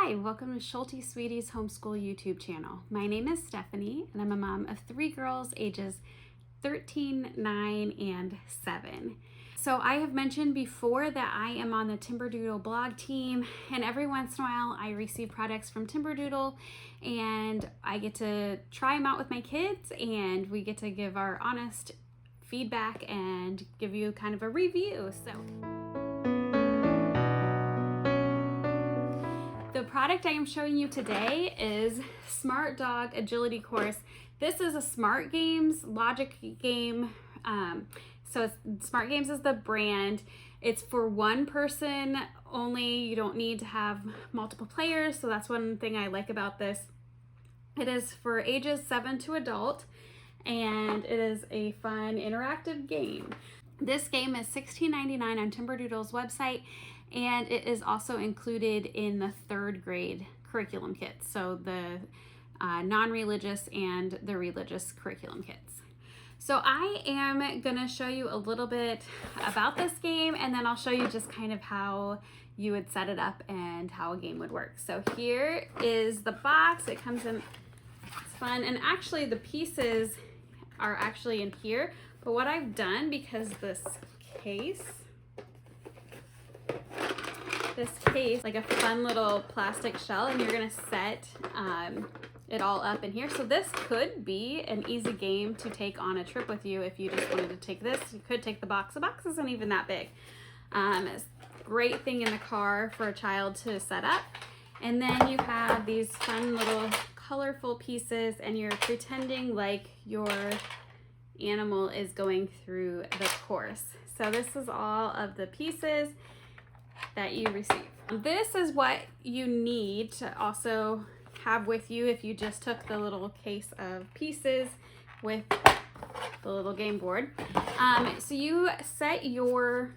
Hi, welcome to Schulte Sweetie's Homeschool YouTube channel. My name is Stephanie and I'm a mom of 3 girls ages 13, 9, and 7. So I have mentioned before that I am on the Timberdoodle blog team, and every once in a while I receive products from Timberdoodle and I get to try them out with my kids and we get to give our honest feedback and give you kind of a review. The product I am showing you today is Smart Dog Agility Course. This is a Smart Games logic game. Smart Games is the brand. It's for one person only. You don't need to have multiple players, so that's one thing I like about this. It is for ages 7 to adult, and it is a fun interactive game. This game is $16.99 on Timberdoodle's website, and it is also included in the 3rd grade curriculum kits, so the non-religious and the religious curriculum kits. So I am going to show you a little bit about this game, and then I'll show you just kind of how you would set it up and how a game would work. So here is the box. It comes in, it's fun, and actually the pieces are actually in here, but what I've done, because this case, like a fun little plastic shell, and you're gonna set it all up in here. So this could be an easy game to take on a trip with you if you just wanted to take this. You could take the box. The box isn't even that big. It's a great thing in the car for a child to set up. And then you have these fun little colorful pieces, and you're pretending like your animal is going through the course. So this is all of the pieces that you receive. This is what you need to also have with you if you just took the little case of pieces with the little game board. So you set your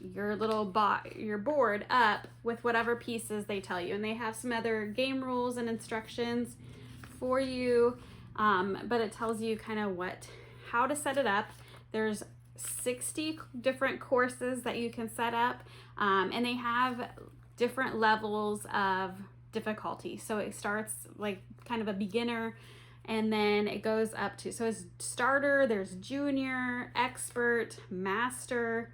board up with whatever pieces they tell you, and they have some other game rules and instructions for you, but it tells you kind of how to set it up. There's 60 different courses that you can set up, and they have different levels of difficulty. So it starts like kind of a beginner, and then it goes up to, so it's starter, there's junior, expert, master,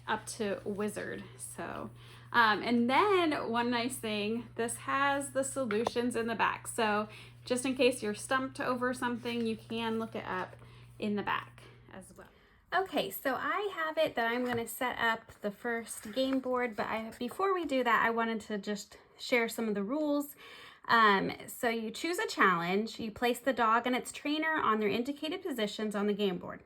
up to wizard. So and then one nice thing, this has the solutions in the back, so just in case you're stumped over something, you can look it up in the back as well. Okay, so I have it that I'm going to set up the first game board, but before we do that, I wanted to just share some of the rules. So you choose a challenge, you place the dog and its trainer on their indicated positions on the game board.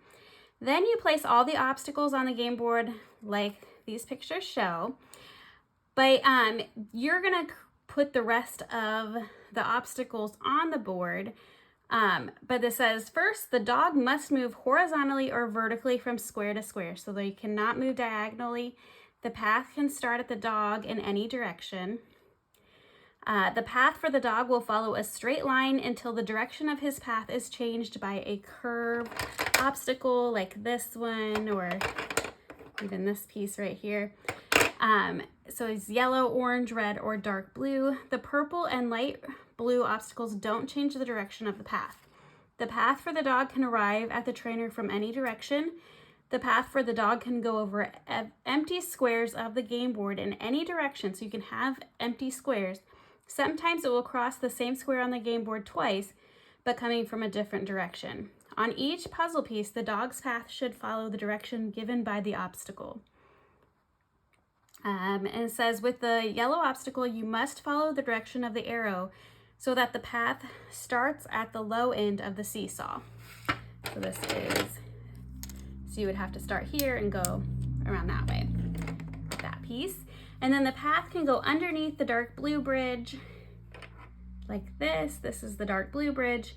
Then you place all the obstacles on the game board like these pictures show, but you're going to put the rest of the obstacles on the board. But this says, first, the dog must move horizontally or vertically from square to square, so they cannot move diagonally. The path can start at the dog in any direction. The path for the dog will follow a straight line until the direction of his path is changed by a curved obstacle like this one, or even this piece right here. So it's yellow, orange, red, or dark blue. The purple and light blue obstacles don't change the direction of the path. The path for the dog can arrive at the trainer from any direction. The path for the dog can go over empty squares of the game board in any direction, so you can have empty squares. Sometimes it will cross the same square on the game board twice, but coming from a different direction. On each puzzle piece, the dog's path should follow the direction given by the obstacle. And it says, with the yellow obstacle, you must follow the direction of the arrow so that the path starts at the low end of the seesaw. So so you would have to start here and go around that way with that piece. And then the path can go underneath the dark blue bridge like this. This is the dark blue bridge.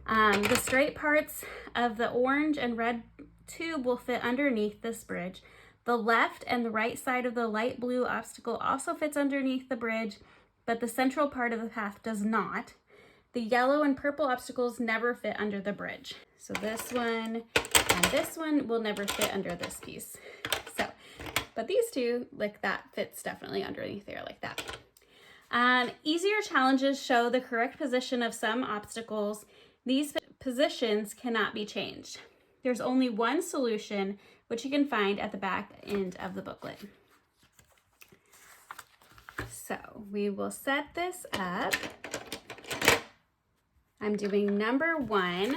The straight parts of the orange and red tube will fit underneath this bridge. The left and the right side of the light blue obstacle also fits underneath the bridge, but the central part of the path does not. The yellow and purple obstacles never fit under the bridge. So this one and this one will never fit under this piece. But these two, like that fits definitely underneath there like that. Easier challenges show the correct position of some obstacles. These positions cannot be changed. There's only one solution, which you can find at the back end of the booklet. So we will set this up. I'm doing number 1,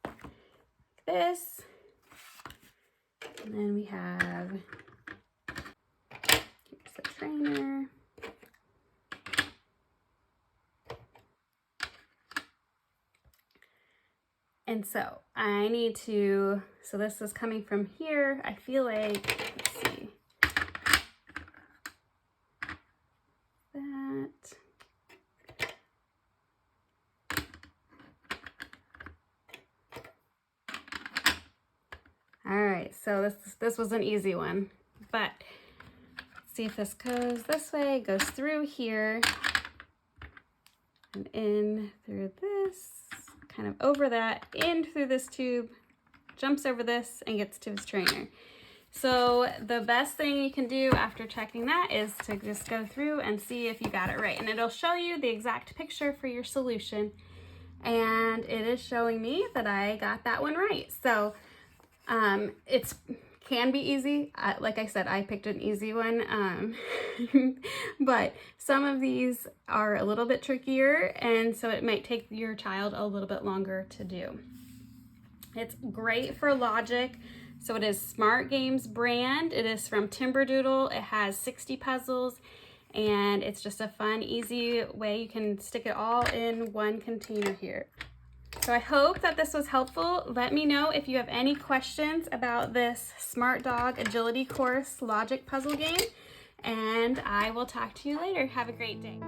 like this. And then we have, here's the trainer. And so I need to, so this is coming from here. I feel like, let's see, that. All right, so this was an easy one, but let's see if this goes this way, goes through here, and in through this, kind of over that, in through this tube, jumps over this, and gets to his trainer. So the best thing you can do after checking that is to just go through and see if you got it right. And it'll show you the exact picture for your solution. And it is showing me that I got that one right. So it can be easy. Like I said, I picked an easy one, but some of these are a little bit trickier, and so it might take your child a little bit longer to do. It's great for logic. So it is Smart Games brand. It is from Timberdoodle. It has 60 puzzles, and it's just a fun, easy way you can stick it all in one container here. So I hope that this was helpful. Let me know if you have any questions about this Smart Dog Agility Course logic puzzle game, and I will talk to you later. Have a great day.